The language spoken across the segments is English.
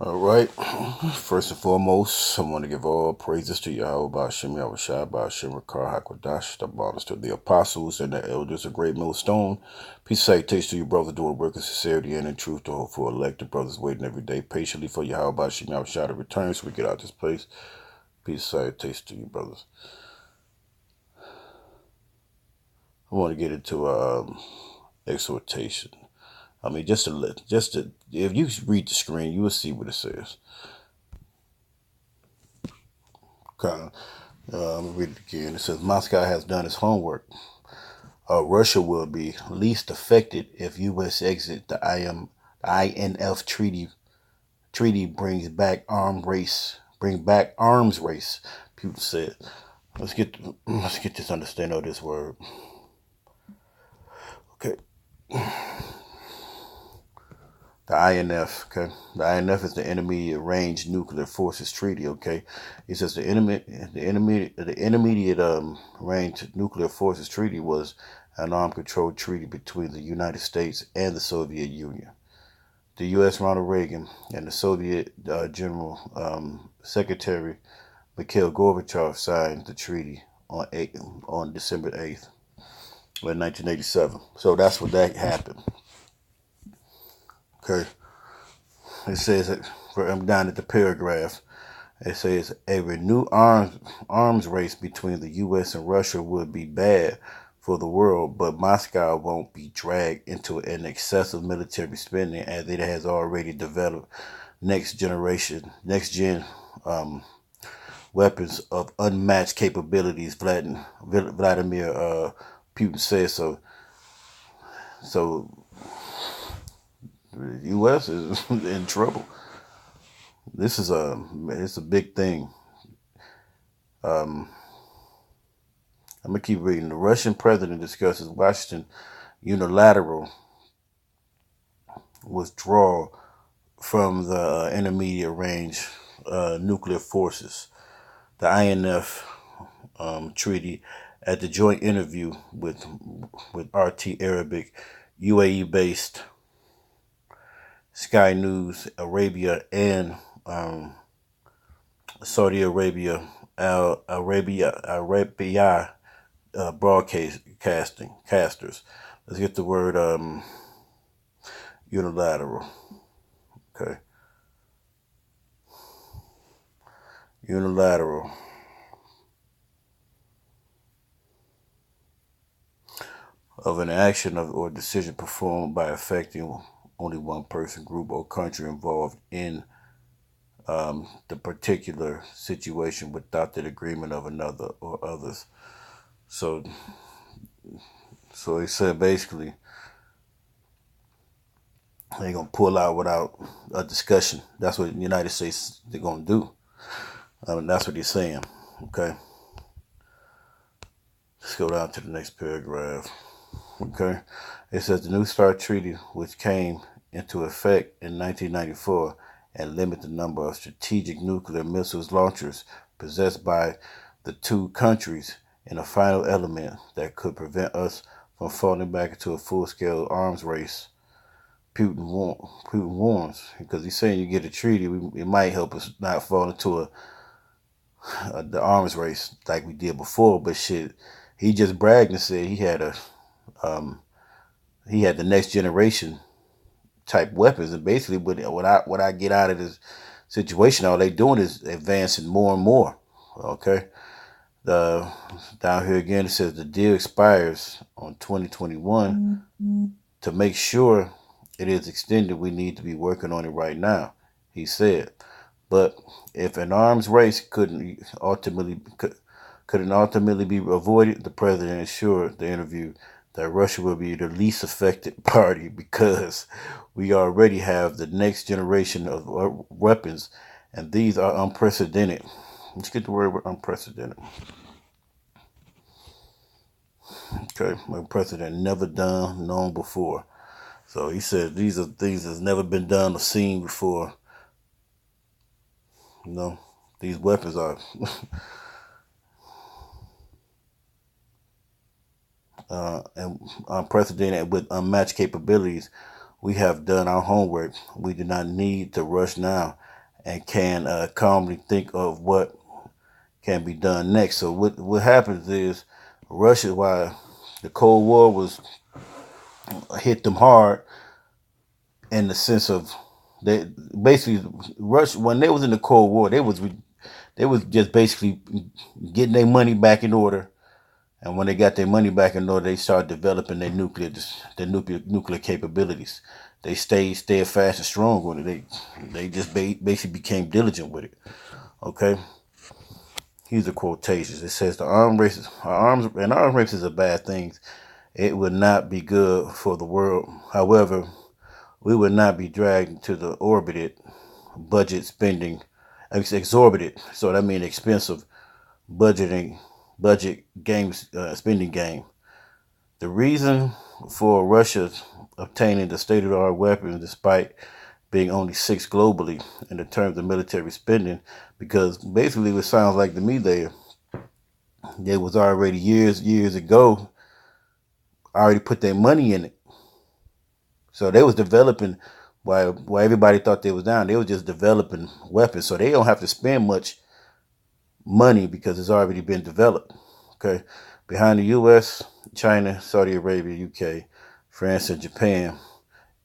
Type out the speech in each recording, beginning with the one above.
All right. First and foremost, I want to give all praises to Yahweh Ba'Shem Yahushua Ba'Shem Rakar HaKodash, the bonus to the apostles and the elders of Great Millstone. Peace and salutation to you, brother, doing work of sincerity and in truth, to hope for elected brothers waiting every day patiently for Yahweh Ba'Shem Yahushua to return so we get out this place. Peace and salutation to you, brothers. I want to get into exhortation. I mean, just to, if you read the screen, you will see what it says. Okay. Let me read it again. It says Moscow has done its homework. Russia will be least affected if U.S. exit the INF treaty brings back arms race. Putin said. Let's get this understanding of this word. Okay. The INF, okay. The INF is the Intermediate Range Nuclear Forces Treaty, okay. It says the Intermediate Range Nuclear Forces Treaty was an armed control treaty between the United States and the Soviet Union. The U.S. Ronald Reagan and the Soviet General Secretary Mikhail Gorbachev signed the treaty on December 8th, 1987. So that's what that happened. Okay. It says, I'm down at the paragraph, it says, a renewed arms race between the U.S. and Russia would be bad for the world, but Moscow won't be dragged into an excessive military spending as it has already developed next gen weapons of unmatched capabilities, Vladimir Putin says so. So the U.S. is in trouble. This is it's a big thing. I'm gonna keep reading. The Russian president discusses Washington unilateral withdrawal from the intermediate range nuclear forces, the INF treaty, at the joint interview with RT Arabic, UAE based Sky News Arabia and Saudi Arabia broadcasters. Let's get the word unilateral. Okay. Unilateral. Of an action or decision performed by affecting only one person, group, or country involved in the particular situation without the agreement of another or others. So he said basically they ain't gonna pull out without a discussion. That's what the United States they're gonna do. That's what he's saying. Okay. Let's go down to the next paragraph. Okay. It says the New START Treaty, which came into effect in 1994 and limit the number of strategic nuclear missiles launchers possessed by the two countries, in a final element that could prevent us from falling back into a full-scale arms race. Putin warns, because he's saying you get a treaty, it might help us not fall into the arms race like we did before. But shit, he just bragged and said he had the next generation type weapons, and basically what I get out of this situation, all they doing is advancing more and more. Okay. Down here again, it says the deal expires on 2021. To make sure it is extended, we need to be working on it right now, he said. But if an arms race couldn't ultimately be avoided, the president assured the interview that Russia will be the least affected party because we already have the next generation of weapons, and these are unprecedented. Let's get the word unprecedented. Okay, unprecedented, never done, known before. So he said these are things that's never been done or seen before. You know, these weapons are and unprecedented with unmatched capabilities. We have done our homework. We do not need to rush now and can calmly think of what can be done next. So what happens is Russia, while the Cold War was hit them hard in the sense of they basically Russia when they was in the Cold War they was just basically getting their money back in order. And when they got their money back in order, they started developing their nuclear capabilities. They stayed steadfast and strong with it. They just basically became diligent with it. Okay. Here's the quotations. It says the arms race is a bad thing. It would not be good for the world. However, we would not be dragged into the exorbitant, so that means expensive budget games, spending game. The reason for Russia obtaining the state-of-the-art weapons, despite being only sixth globally in the terms of military spending, because basically it sounds like to me there was already years ago already put their money in it. So they was developing while everybody thought they was down. They was just developing weapons, so they don't have to spend much money because it's already been developed. Okay, behind the U.S., China, Saudi Arabia, UK, France, and Japan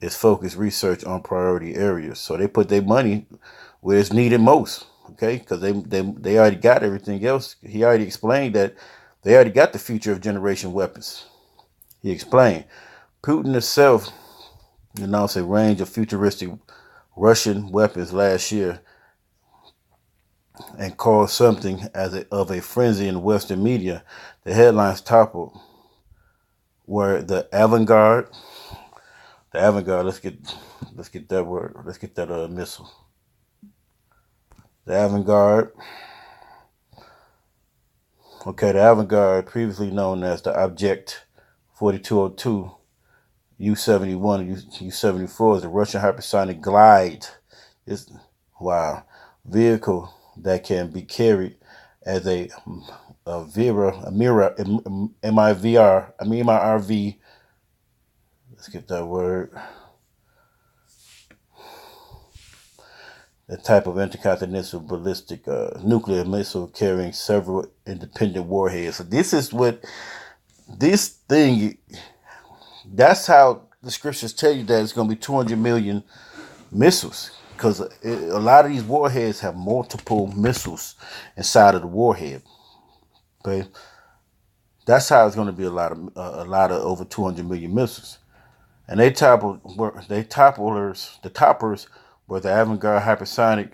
is focused research on priority areas. So they put their money where it's needed most. Okay, because they already got everything else. He already explained that they already got the future of generation weapons. He explained Putin himself announced a range of futuristic Russian weapons last year and called something of a frenzy in Western media. The headlines toppled were the avant-garde. The avant-garde. Let's get that word. Let's get that missile. The avant-garde. Okay, the avant-garde, previously known as the Object 4202, U-71, U-74, is a Russian hypersonic glide. It's vehicle that can be carried as a MIRV. Let's get that word. The type of intercontinental ballistic nuclear missile carrying several independent warheads. So this is what this thing. That's how the scriptures tell you that it's going to be 200 million missiles, because a lot of these warheads have multiple missiles inside of the warhead. Okay, that's how it's going to be a lot of over 200 million missiles. And the toppers were the avant-garde hypersonic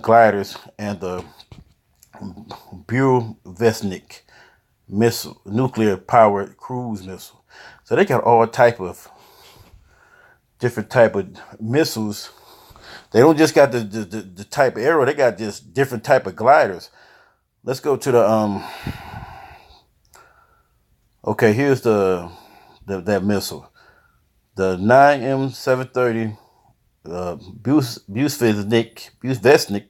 gliders and the Burevestnik missile, nuclear-powered cruise missile. So they got all different type of missiles. They don't just got the type of arrow. They got just different type of gliders. Let's go to the Okay, here's that missile. The 9M730 Burevestnik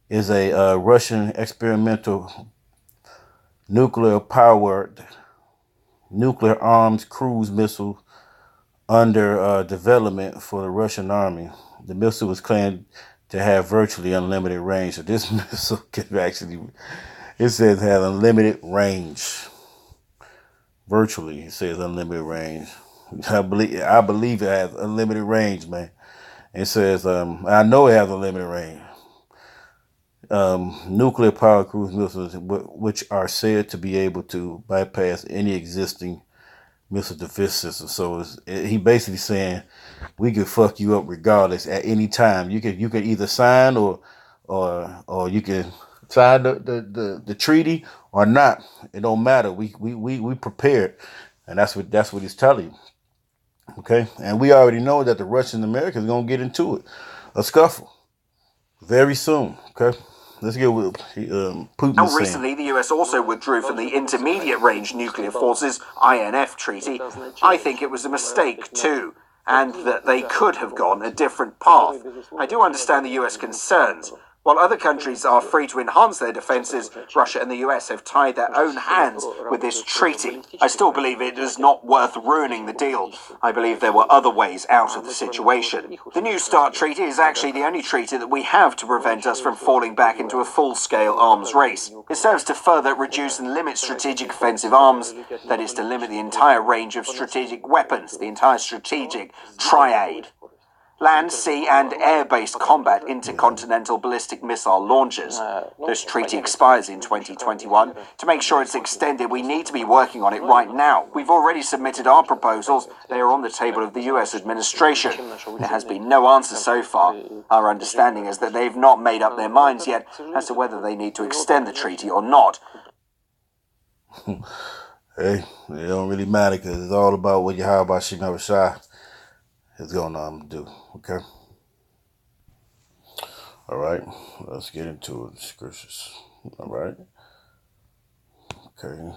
is a Russian experimental nuclear-powered nuclear-armed cruise missile under development for the Russian army. The missile was claimed to have virtually unlimited range. So this missile can actually, it says, has unlimited range. Virtually, it says unlimited range. I believe it has unlimited range, man. It says, I know it has unlimited range. Nuclear powered cruise missiles, which are said to be able to bypass any existing missile defense system. So he basically saying we could fuck you up regardless at any time. You can either sign or you can sign the treaty or not. It don't matter. We prepared, and that's what he's telling you. Okay, and we already know that the Russians and Americans are gonna get into it, a scuffle, very soon. Okay. Let's get with Putin. Now, recently, the US also withdrew from the Intermediate Range Nuclear Forces INF treaty. I think it was a mistake too, and that they could have gone a different path. I do understand the US concerns, While other countries are free to enhance their defences, Russia and the US have tied their own hands with this treaty. I still believe it is not worth ruining the deal. I believe there were other ways out of the situation. The New START treaty is actually the only treaty that we have to prevent us from falling back into a full-scale arms race. It serves to further reduce and limit strategic offensive arms, that is to limit the entire range of strategic weapons, the entire strategic triad. Land, sea and air-based combat intercontinental ballistic missile launchers. This treaty expires in 2021. To make sure it's extended, we need to be working on it right now. We've already submitted our proposals. They are on the table of the US administration. There has been no answer so far. Our understanding is that they've not made up their minds yet as to whether they need to extend the treaty or not. Hey, it don't really matter because it's all about what Yahweh Shem Shah is going to do. Okay? All right. Let's get into the scriptures. All right. Okay.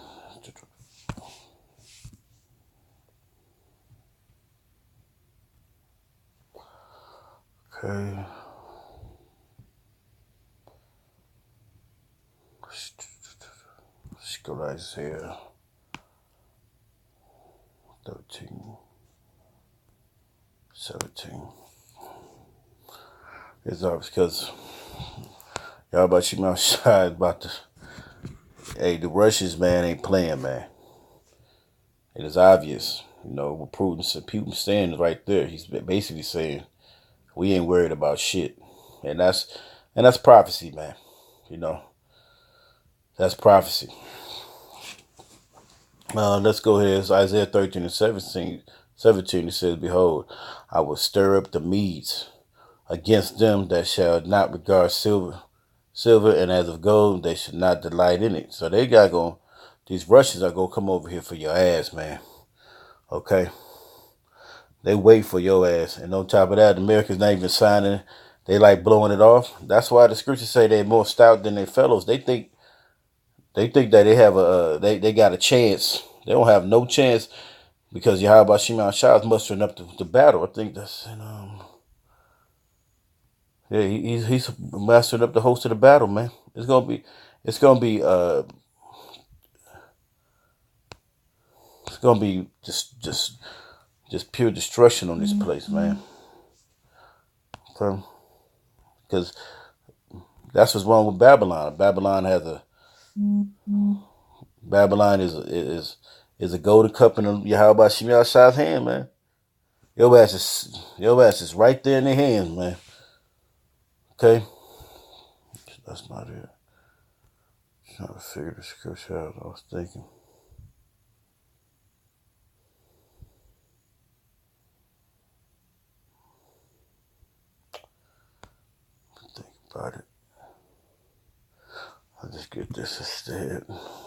Okay. Let's go to Isaiah 13. 17. It's obvious because Yahweh Shem Shah is about to. Hey, the Russians, man, ain't playing, man. It is obvious. You know, what Putin saying is right there. He's basically saying, we ain't worried about shit. And that's prophecy, man. You know, that's prophecy. Let's go ahead. It's Isaiah 13 and 17. It says, behold, I will stir up the Medes against them that shall not regard silver, and as of gold, they should not delight in it. So these Russians are going to come over here for your ass, man. Okay? They wait for your ass. And on top of that, the Americans not even signing. They like blowing it off. That's why the scriptures say they're more stout than their fellows. They think that they have they got a chance. They don't have no chance because Yahweh Shem Shah is mustering up the battle. I think that's he's mastering up the host of the battle, man. It's gonna be just pure destruction on this place, man. Okay? Because that's what's wrong with Babylon. Babylon is a golden cup in Yahweh Shem Shah's hand, man. Your ass is right there in their hands, man. Okay? That's not it. Trying to figure the scripture out. I was thinking. Think about it. I'll just get this instead.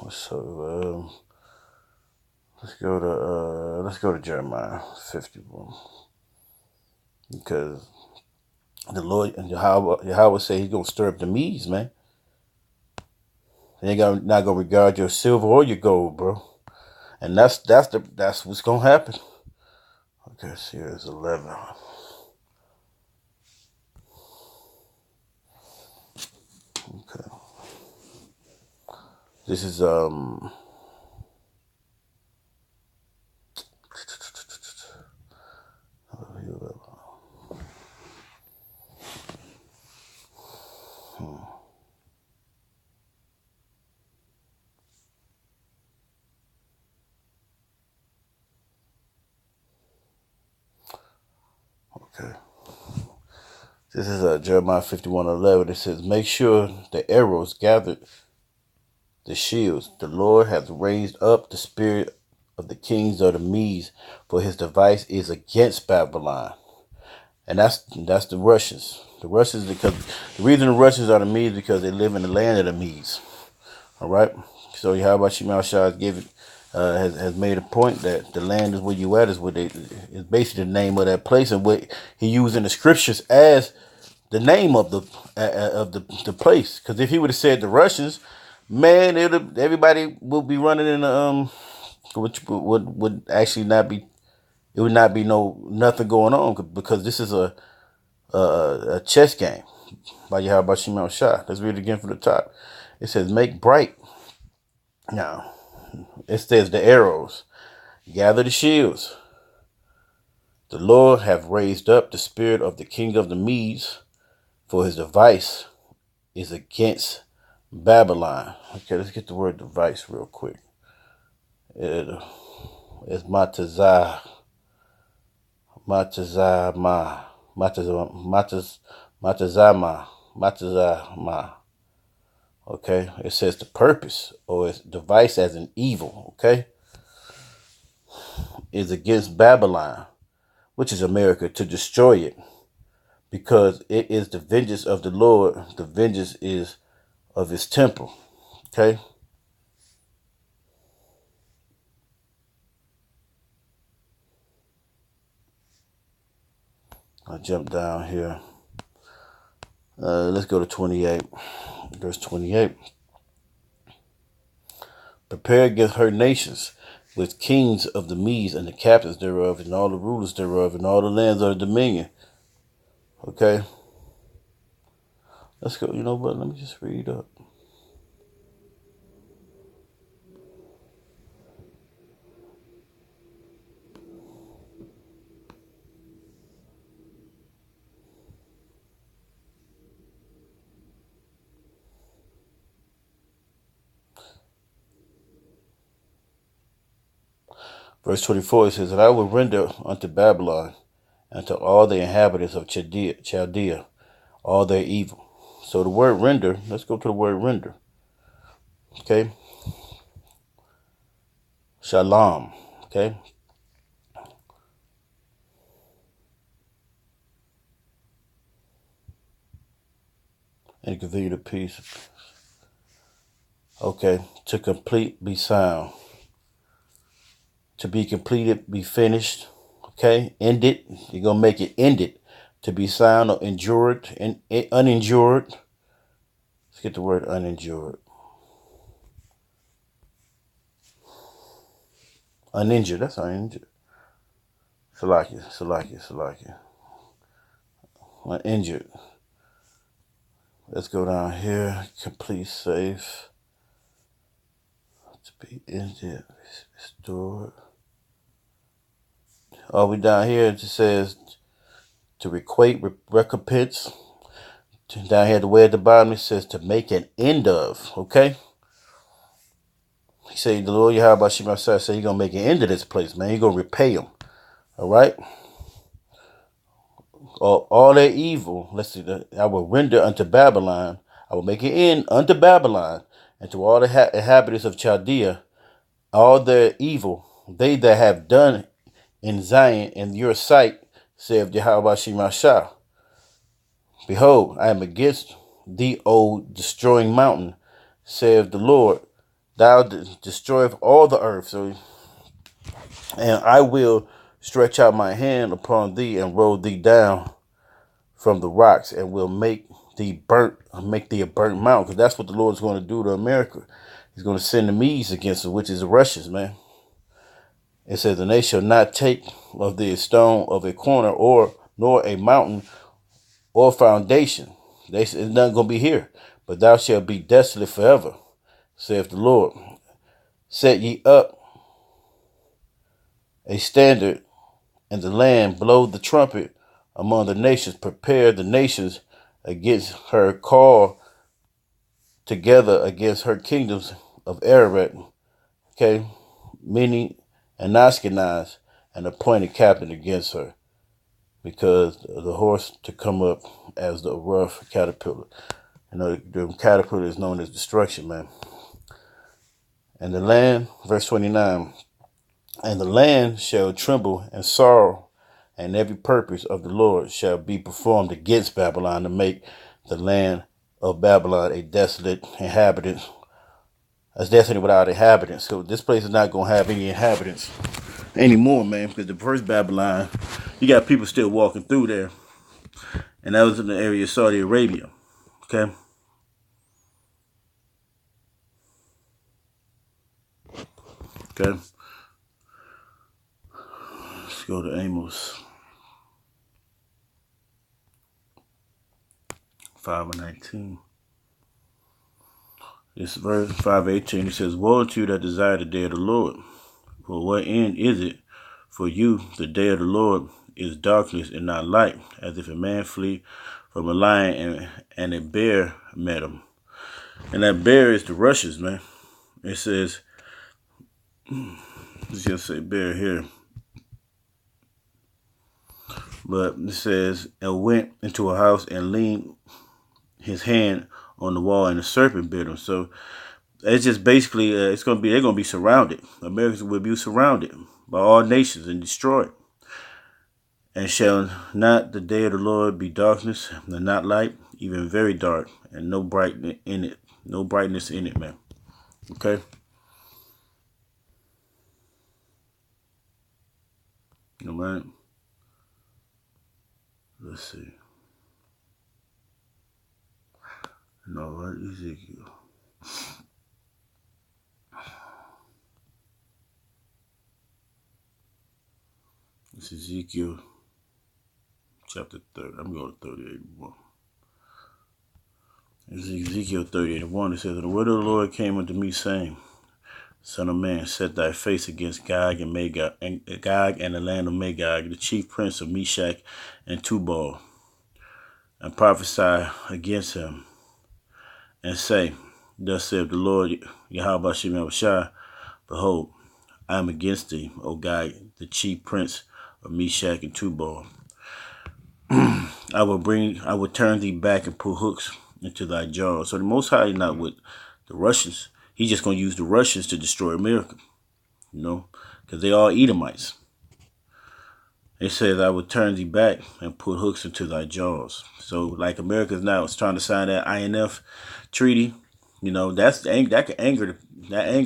So let's go to Jeremiah 51. Because the Lord and Yahweh say he's gonna stir up the Medes, man. They ain't not gonna regard your silver or your gold, bro. And that's what's gonna happen. Okay, so here's 11. Okay. This is okay. This is Jeremiah 51:11. It says, make sure the arrows gathered the shields. The Lord hath raised up the spirit of the kings of the Medes, for his device is against Babylon. And that's the Russians. The Russians, because the reason the Russians are the Medes because they live in the land of the Medes. All right. So Yahweh Shem Shah has made a point that the land is where you at is basically the name of that place, and what he used in the scriptures as the name of the place. Because if he would have said the Russians, man, everybody would be running in which would actually not be. It would not be nothing going on because this is a chess game. by Yahweh Shimon Shah. Let's read it again from the top. It says, make bright. Now, it says the arrows. Gather the shields. The Lord hath raised up the spirit of the king of the Medes, for his device is against Babylon. Okay, let's get the word device real quick. It's Matazah. Matazama. Okay, it says the purpose, or its device as an evil, okay, is against Babylon, which is America, to destroy it, because it is the vengeance of the Lord, the vengeance is of his temple, okay? I'll jump down here. Let's go to 28, verse 28. Prepare against her nations with kings of the Medes and the captains thereof and all the rulers thereof and all the lands of the dominion. Okay. Let's go. You know what? Let me just read up. Verse 24, it says, and I will render unto Babylon and to all the inhabitants of Chaldea all their evil. So the word render, let's go to the word render. Okay. Shalom. Okay. And convenient of peace. Okay. To complete, be sound. To be completed, be finished. Okay. Ended. You're going to make it ended. To be sound or endured and uninjured. Let's get the word uninjured. Uninjured. That's uninjured. Salakia. Uninjured. Let's go down here. Complete, safe. To be injured, restored. Oh, we down here. It just says to requite, recompense. Down here, the way at the bottom, it says to make an end of. Okay. He said, the Lord Yahweh Shema said, you're going to make an end of this place, man. You're going to repay them. All right. All their evil, let's see, I will render unto Babylon. I will make an end unto Babylon and to all the inhabitants of Chaldea, all their evil, they that have done in Zion in your sight, saith Yahweh Shema Shah. Behold, I am against thee, O destroying mountain, saith the Lord. Thou destroyest all the earth, and I will stretch out my hand upon thee and roll thee down from the rocks, and will make thee a burnt mountain. Because that's what the Lord's going to do to America. He's going to send the Medes against it, which is the Russians, man. It says, and they shall not take of thee a stone of a corner, nor a mountain or foundation. It's not going to be here, but thou shalt be desolate forever, saith the Lord. Set ye up a standard in the land, blow the trumpet among the nations, prepare the nations against her, call together against her kingdoms of Ararat, okay, meaning and Ashkenaz, and appoint a captain against her, because the horse to come up as the rough caterpillar. You know, the caterpillar is known as destruction, man. And the land, verse 29, and the land shall tremble and sorrow, and every purpose of the Lord shall be performed against Babylon, to make the land of Babylon a desolate inhabitant. That's desolate without inhabitants. So this place is not going to have any inhabitants anymore, man, because the first Babylon, you got people still walking through there. And that was in the area of Saudi Arabia. Okay. Okay. Let's go to Amos 5:19. This verse 5:18. It says, "Woe to you that desire the day of the Lord. For what end is it for you? The day of the Lord is darkness and not light, as if a man flee from a lion and a bear met him." And that bear is the Russians, man. It says, let's just say bear here. But it says, "And went into a house and leaned his hand on the wall, and the serpent bit him." So it's just basically, they're gonna be surrounded. Americans will be surrounded by all nations and destroyed. "And shall not the day of the Lord be darkness and not light, even very dark, and no brightness in it, man." Okay. All right. Let's see. No, what Ezekiel? It's Ezekiel chapter 30. I'm going to 38:1. It's Ezekiel 38:1. It says, "And the word of the Lord came unto me, saying, Son of man, set thy face against Gog and Magog, and Gog and the land of Magog, the chief prince of Meshach and Tubal, and prophesy against him, and say, Thus saith the Lord Yahweh Shem Yahushua, Behold, I am against thee, O Gog, the chief prince of Meshach and Tubal. I will turn thee back and put hooks into thy jaws." So the Most High is not with the Russians. He's just going to use the Russians to destroy America, because they are Edomites. It says, "I will turn thee back and put hooks into thy jaws." So like America's now is trying to sign that INF treaty, that can anger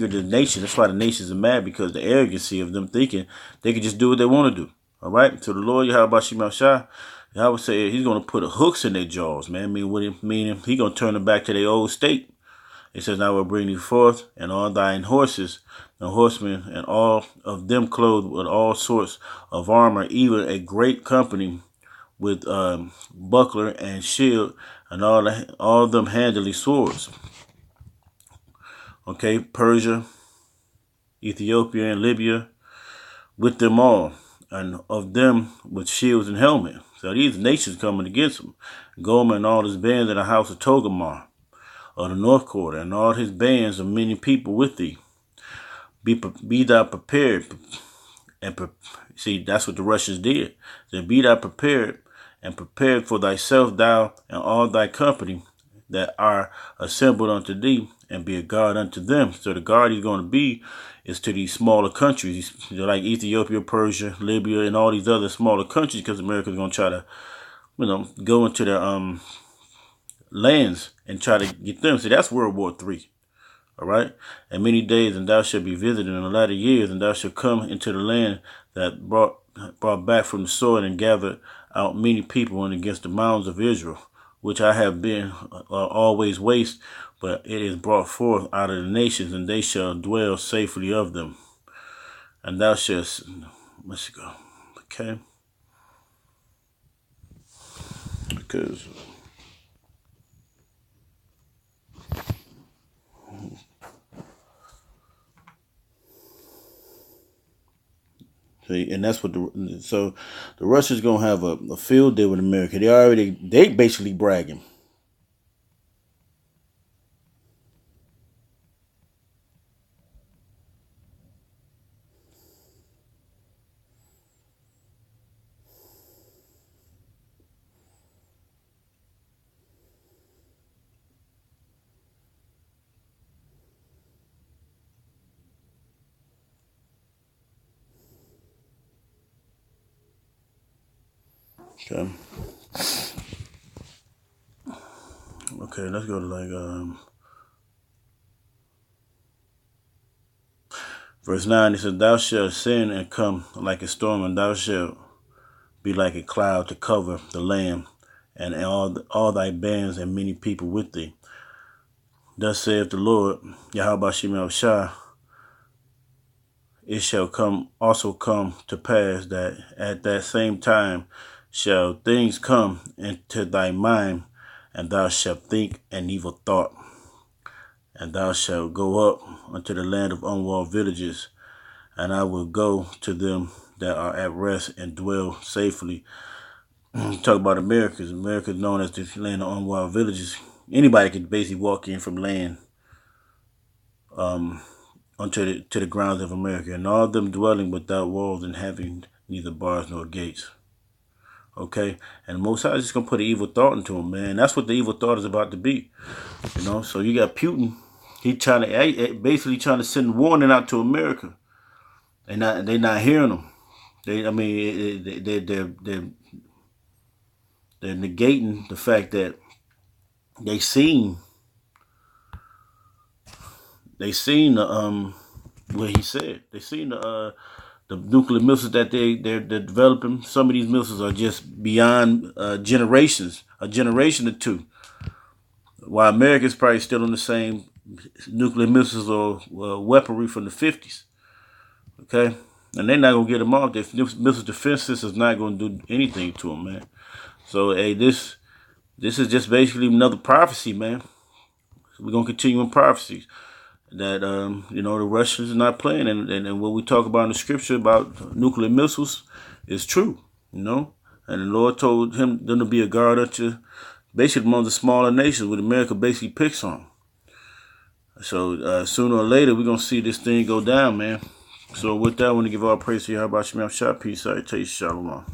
the nation. That's why the nations are mad, because the arrogancy of them thinking they can just do what they want to do. All right. So the Lord Yahweh Shem Yahushua, I would say he's going to put hooks in their jaws, man. Meaning he's going to turn them back to their old state. It says, "I will bring thee forth, and all thine horses and horsemen, and all of them clothed with all sorts of armor, even a great company with buckler and shield, and all of them handling swords." Okay, Persia, Ethiopia, and Libya, with them all, and of them with shields and helmets. So these nations coming against them. Gomer and all his bands in the house of Togarmah, of the north quarter, and all his bands of many people with thee. Be thou prepared, and see, that's what the Russians did. Then be thou prepared, and prepared for thyself, thou and all thy company that are assembled unto thee, and be a guard unto them. So the guard he's going to be is to these smaller countries, like Ethiopia, Persia, Libya, and all these other smaller countries, because America's going to try to, go into their lands and try to get them. See, that's World War III. All right. "And many days, and thou shalt be visited in the latter years, and thou shalt come into the land that brought back from the sword, and gathered out many people, and against the mountains of Israel, which I have been always waste, but it is brought forth out of the nations, and they shall dwell safely of them. And thou shalt," let's go. Okay. Because see, and that's what the Russians gonna have a field day with America. They basically bragging. Okay. Okay, let's go to verse 9. It says, "Thou shalt sin and come like a storm, and thou shalt be like a cloud to cover the land, and all thy bands and many people with thee. Thus saith the Lord Yahweh Shem Yahushua, It shall also come to pass that at that same time shall things come into thy mind, and thou shalt think an evil thought. And thou shalt go up unto the land of unwalled villages, and I will go to them that are at rest and dwell safely. Talk about America. America is known as the land of unwalled villages. Anybody can basically walk in from land onto the grounds of America, and all of them dwelling without walls and having neither bars nor gates. Okay, and Most High is just gonna put an evil thought into them, man. That's what the evil thought is about to be, So you got Putin. He basically trying to send a warning out to America, and they not hearing them. They're negating the fact that they seen what he said. They seen the nuclear missiles that they're developing. Some of these missiles are just beyond a generation or two. While America's probably still on the same nuclear missiles or weaponry from the 50s. Okay? And they're not going to get them off. Their missile defense system is not going to do anything to them, man. So, hey, this is just basically another prophecy, man. We're going to continue in prophecies. That, the Russians are not playing. And what we talk about in the scripture about nuclear missiles is true, And the Lord told them to be a guard unto basically among the smaller nations, what America basically picks on. So sooner or later, we're going to see this thing go down, man. So with that, I want to give all praise to Yahweh Shem Shah. Peace. I tell you, Shalom.